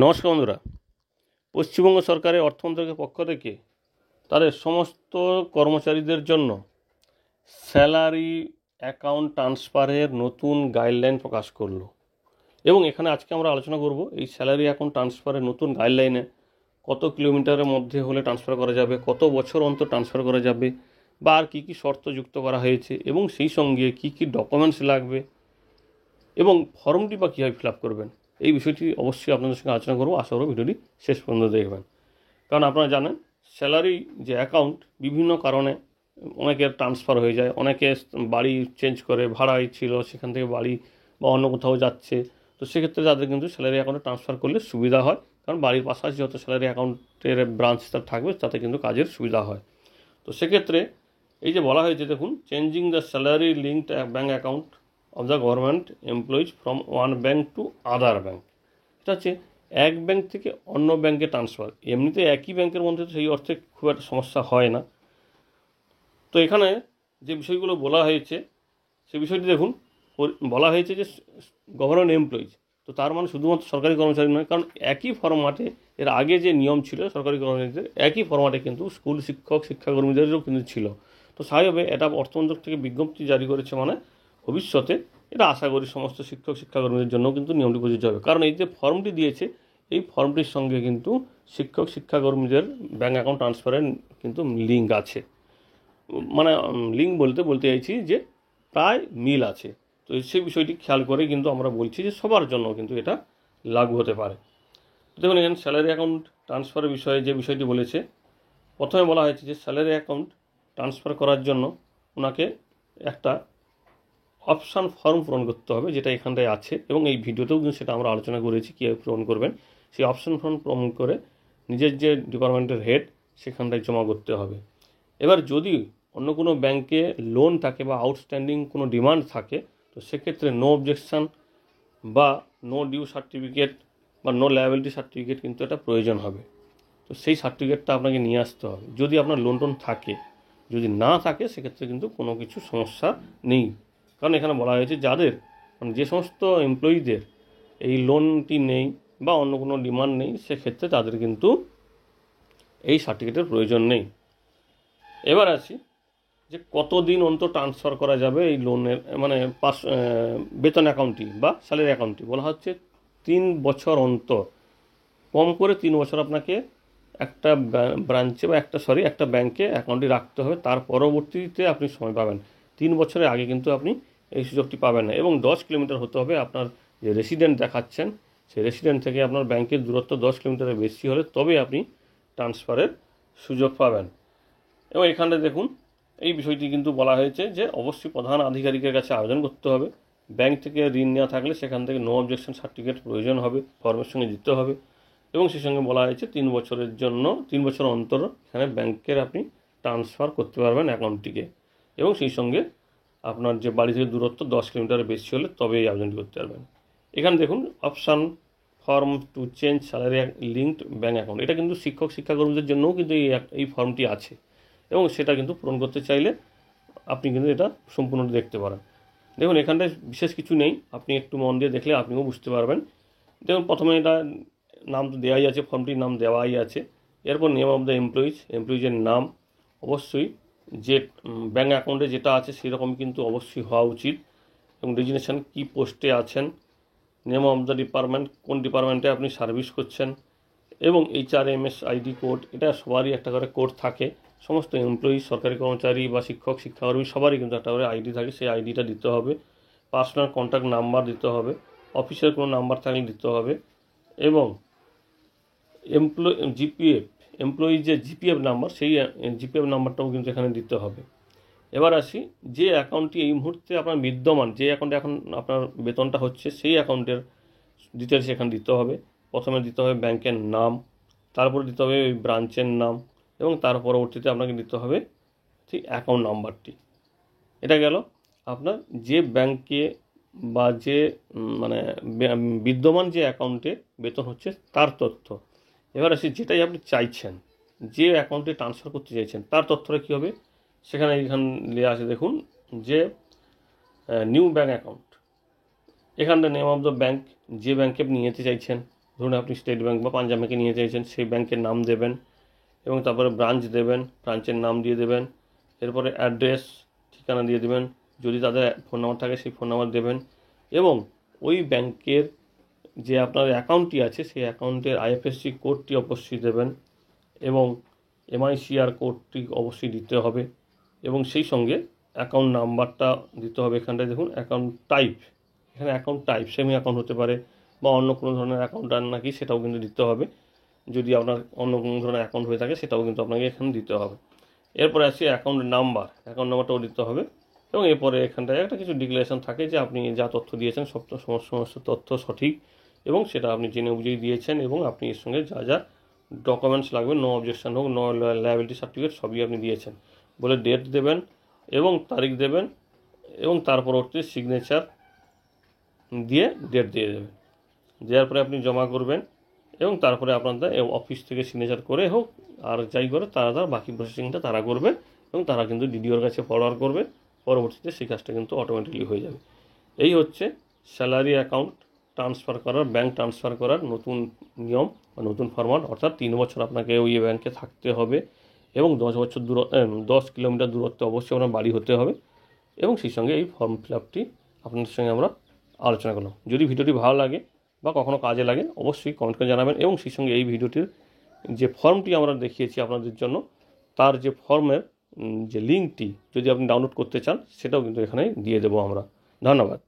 নমস্কার বন্ধুরা। পশ্চিমবঙ্গ সরকারের অর্থ মন্ত্রকের পক্ষ থেকে তাদের সমস্ত কর্মচারীদের জন্য স্যালারি অ্যাকাউন্ট ট্রান্সফারের নতুন গাইডলাইন প্রকাশ করলো। এবং এখানে আজকে আমরা আলোচনা করব এই স্যালারি অ্যাকাউন্ট ট্রান্সফারের নতুন গাইডলাইনে কত কিলোমিটারের মধ্যে হলে ট্রান্সফার করা যাবে, কত বছর অন্তর ট্রান্সফার করা যাবে, বা আর কী কী শর্ত যুক্ত করা হয়েছে, এবং সেই সঙ্গে কী কী ডকুমেন্টস লাগবে এবং ফর্মটি বা কীভাবে ফিল আপ করবেন, এই বিষয়টি অবশ্যই আপনাদের সঙ্গে আলোচনা করবো। আশা করব ভিডিওটি শেষ পর্যন্ত দেখবেন। কারণ আপনারা জানেন স্যালারি যে অ্যাকাউন্ট বিভিন্ন কারণে অনেকের ট্রান্সফার হয়ে যায়, অনেকে বাড়ি চেঞ্জ করে, ভাড়ায় ছিল সেখান থেকে বাড়ি বা অন্য কোথাও যাচ্ছে, তো সেক্ষেত্রে তাদের কিন্তু স্যালারি অ্যাকাউন্টে ট্রান্সফার করলে সুবিধা হয়। কারণ বাড়ির পাশাপাশি যত স্যালারি অ্যাকাউন্টের ব্রাঞ্চটা থাকবে তাতে কিন্তু কাজের সুবিধা হয়। তো সেক্ষেত্রে এই যে বলা হয়েছে, দেখুন, changing the salary linked bank account of the government employees from one bank to other bank. এটা হচ্ছে এক ব্যাঙ্ক থেকে অন্য ব্যাঙ্কে ট্রান্সফার। এমনিতে একই ব্যাঙ্কের মধ্যে তো সেই অর্থে খুব একটা সমস্যা হয় না। তো এখানে যে বিষয়গুলো বলা হয়েছে সেই বিষয়টি দেখুন। বলা হয়েছে যে গভর্নমেন্ট এমপ্লয়িজ, তো তার মানে শুধুমাত্র সরকারি কর্মচারী নয়, কারণ একই ফরম্যাটে এর আগে যে নিয়ম ছিল সরকারি কর্মচারীদের, একই ফরম্যাটে কিন্তু স্কুল শিক্ষক শিক্ষাকর্মীদেরও কিন্তু ছিল। তো স্বাভাবিকভাবে এটা অর্থমন্ত্রক থেকে বিজ্ঞপ্তি জারি করেছে, মানে ভবিষ্যতে এটা আশা করি সমস্ত শিক্ষক শিক্ষাকর্মীদের জন্য কিন্তু নিয়মটি প্রযোজ্য হবে। কারণ এই যে ফর্মটি দিয়েছে, এই ফর্মটির সঙ্গে কিন্তু শিক্ষক শিক্ষাকর্মীদের ব্যাঙ্ক অ্যাকাউন্ট ট্রান্সফারের কিন্তু লিঙ্ক আছে। মানে লিঙ্ক বলতে চাইছি যে প্রায় মিল আছে। তো সেই বিষয়টি খেয়াল করে কিন্তু আমরা বলছি যে সবার জন্য কিন্তু এটা লাগু হতে পারে। দেখুন, এখানে স্যালারি অ্যাকাউন্ট ট্রান্সফারের বিষয়ে যে বিষয়টি বলেছে, প্রথমে বলা হয়েছে যে স্যালারি অ্যাকাউন্ট ট্রান্সফার করার জন্য ওনাকে একটা অপশান ফর্ম পূরণ করতে হবে, যেটা এখানটায় আছে, এবং এই ভিডিওতেও কিন্তু সেটা আমরা আলোচনা করেছি কীভাবে পূরণ করবেন। সেই অপশান ফর্ম পূরণ করে নিজের যে ডিপার্টমেন্টের হেড সেখানটায় জমা করতে হবে। এবার যদি অন্য কোনো ব্যাংকে লোন থাকে বা আউটস্ট্যান্ডিং কোনো ডিমান্ড থাকে, তো সেক্ষেত্রে নো অবজেকশান বা নো ডিউ সার্টিফিকেট বা নো লায়াবিলিটি সার্টিফিকেট কিন্তু এটা প্রয়োজন হবে। তো সেই সার্টিফিকেটটা আপনাকে নিয়ে আসতে হবে যদি আপনার লোন টোন থাকে। যদি না থাকে সেক্ষেত্রে কিন্তু কোনো কিছু সমস্যা নেই। কারণ এখানে বলা হয়েছে যাদের, মানে যে সমস্ত এমপ্লয়িদের এই লোনটি নেই বা অন্য কোনো ডিমান্ড নেই, সেক্ষেত্রে তাদের কিন্তু এই সার্টিফিকেটের প্রয়োজন নেই। এবার আসি যে কতদিন অন্তর ট্রান্সফার করা যাবে এই লোনের, মানে বেতন অ্যাকাউন্টটি বা স্যালারি অ্যাকাউন্টটি। বলা হচ্ছে 3 বছর অন্তর, কম করে 3 বছর আপনাকে একটা ব্রাঞ্চে বা একটা ব্যাংকে অ্যাকাউন্টটি রাখতে হবে। তার পরবর্তীতে আপনি সময় পাবেন। 3 বছরের আগে কিন্তু আপনি এই সুযোগটি পাবেন না। এবং 10 কিলোমিটার হতে হবে আপনার যে রেসিডেন্ট দেখাচ্ছেন, সেই রেসিডেন্ট থেকে আপনার ব্যাংকের দূরত্ব 10 কিলোমিটারের বেশি হলে তবে আপনি ট্রান্সফারের সুযোগ পাবেন। এবং এখানে দেখুন, এই বিষয়টি কিন্তু বলা হয়েছে যে অবশ্যই প্রধান আধিকারিকের কাছে আবেদন করতে হবে। ব্যাংক থেকে ঋণ নেওয়া থাকলে সেখান থেকে নো অবজেকশন সার্টিফিকেট প্রয়োজন হবে, ফর্মের সঙ্গে দিতে হবে। এবং সেই সঙ্গে বলা হয়েছে 3 বছরের জন্য 3 বছর অন্তর এখানে ব্যাংকের আপনি ট্রান্সফার করতে পারবেন অ্যাকাউন্টটিকে। এবং সেই সঙ্গে আপনার যে বাড়ি থেকে দূরত্ব 10 কিলোমিটারের বেশি হলে তবে এই আবেদনটি করতে পারবেন। এখানে দেখুন option form to change salary linked bank account, এটা কিন্তু শিক্ষক শিক্ষাকর্মীদের জন্যও কিন্তু এই ফর্মটি আছে, এবং সেটা কিন্তু পূরণ করতে চাইলে আপনি কিন্তু এটা সম্পূর্ণ দেখতে পারেন। দেখুন, এখানটায় বিশেষ কিছু নেই, আপনি একটু মন দিয়ে দেখলে আপনিও বুঝতে পারবেন। দেখুন, প্রথমে এটা নাম তো দেওয়াই আছে, ফর্মটির নাম দেওয়াই আছে। এরপর নেম অফ দ্য এমপ্লয়িজের নাম অবশ্যই যে ব্যাঙ্ক অ্যাকাউন্টে যেটা আছে সেরকম কিন্তু অবশ্যই হওয়া উচিত। এবং ডেজিগনেশন কী পোস্টে আছেন, নেম অফ দ্য ডিপার্টমেন্ট, কোন ডিপার্টমেন্টে আপনি সার্ভিস করছেন, এবং HRMS আইডি কোড, এটা সবারই একটা করে কোড থাকে। সমস্ত এমপ্লয়ি, সরকারি কর্মচারী বা শিক্ষক শিক্ষাকর্মী সবারই কিন্তু একটা করে আইডি থাকে, সেই আইডিটা দিতে হবে। পার্সোনাল কন্ট্যাক্ট নাম্বার দিতে হবে, অফিসের কোনো নাম্বার থাকলে দিতে হবে। এবং এমপ্লয়ি যে জিপিএফ নাম্বার, সেই জিপিএফ নাম্বারটাও কিন্তু এখানে দিতে হবে। এবার আসি যে অ্যাকাউন্টটি এই মুহূর্তে আপনার বিদ্যমান, যে অ্যাকাউন্টে এখন আপনার বেতনটা হচ্ছে, সেই অ্যাকাউন্টের ডিটেলস এখানে দিতে হবে। প্রথমে দিতে হবে ব্যাংকের নাম, তারপরে দিতে হবে ওই ব্রাঞ্চের নাম, এবং তার পরবর্তীতে আপনাকে দিতে হবে ঠিক অ্যাকাউন্ট নাম্বারটি। এটা গেল আপনার যে ব্যাংকে বা যে মানে বিদ্যমান যে অ্যাকাউন্টে বেতন হচ্ছে তার তথ্য। এবার আসি যেটাই আপনি চাইছেন, যে অ্যাকাউন্টে ট্রান্সফার করতে চাইছেন তার তথ্যটা কী হবে, সেখানে এখানে লেখা আছে দেখুন যে নিউ ব্যাঙ্ক অ্যাকাউন্ট। এখানটা নেম অফ দ্য ব্যাঙ্ক, যে ব্যাঙ্কে আপনি নিতে চাইছেন, ধরুন আপনি স্টেট ব্যাঙ্ক বা পাঞ্জাব ব্যাঙ্কে নিয়ে চাইছেন, সেই ব্যাংকের নাম দেবেন এবং তারপরে ব্রাঞ্চ দেবেন, ব্রাঞ্চের নাম দিয়ে দেবেন, এরপরে অ্যাড্রেস ঠিকানা দিয়ে দেবেন, যদি তাদের ফোন নাম্বার থাকে সেই ফোন নাম্বার দেবেন এবং ওই ব্যাংকের যে আপনার অ্যাকাউন্টটি আছে সেই অ্যাকাউন্টের আইএফএসসি কোডটি অবশ্যই দেবেন এবং এমআইসিআর কোডটি অবশ্যই দিতে হবে এবং সেই সঙ্গে অ্যাকাউন্ট নাম্বারটা দিতে হবে। এখানটায় দেখুন অ্যাকাউন্ট টাইপ, এখানে অ্যাকাউন্ট টাইপ সেমি অ্যাকাউন্ট হতে পারে বা অন্য কোনো ধরনের অ্যাকাউন্ট আর নাকি সেটাও কিন্তু দিতে হবে। যদি আপনার অন্য কোনো ধরনের অ্যাকাউন্ট হয়ে থাকে সেটাও কিন্তু আপনাকে এখানে দিতে হবে। এরপরে আসি অ্যাকাউন্ট নাম্বারটাও দিতে হবে এবং এরপরে এখানটায় একটা কিছু ডিক্লারেশন থাকে যে আপনি যা তথ্য দিয়েছেন সমস্ত তথ্য সঠিক এবং সেটা আপনি জেনে বুঝেই দিয়েছেন এবং আপনি এর সঙ্গে যা যা ডকুমেন্টস লাগবে, নো অবজেকশন হোক, নো লায়াবিলিটি সার্টিফিকেট সবই আপনি দিয়েছেন বলে ডেট দেবেন এবং তারিখ দেবেন এবং তার পরবর্তী সিগনেচার দিয়ে ডেট দিয়ে দেবেন। দেওয়ার পরে আপনি জমা করবেন এবং তারপরে আপনাদের অফিস থেকে সিগনেচার করে হোক আর যাই করে তারা বাকি প্রসেসিংটা তারা করবে এবং তারা কিন্তু ডিডিওর কাছে ফরওয়ার্ড করবে। পরবর্তীতে সেই কাজটা কিন্তু অটোমেটিকলি হয়ে যাবে। এই হচ্ছে স্যালারি অ্যাকাউন্ট ট্রান্সফার করার, ব্যাংক ট্রান্সফার করার নতুন নিয়ম বা নতুন ফরম্যাট। অর্থাৎ 3 বছর আপনাকে ওই ব্যাংকে থাকতে হবে এবং 10 কিলোমিটার দূরত্বে অবশ্যই আপনার বাড়ি হতে হবে এবং সেই সঙ্গে এই ফর্ম ফিল আপটি আপনাদের সঙ্গে আমরা আলোচনা করলাম। যদি ভিডিওটি ভালো লাগে বা কখনও কাজে লাগে অবশ্যই কমেন্ট করে জানাবেন এবং সেই সঙ্গে এই ভিডিওটির যে ফর্মটি আমরা দেখিয়েছি আপনাদের জন্য তার যে ফর্মের যে লিঙ্কটি যদি আপনি ডাউনলোড করতে চান সেটাও কিন্তু এখানে দিয়ে দেবো আমরা। ধন্যবাদ।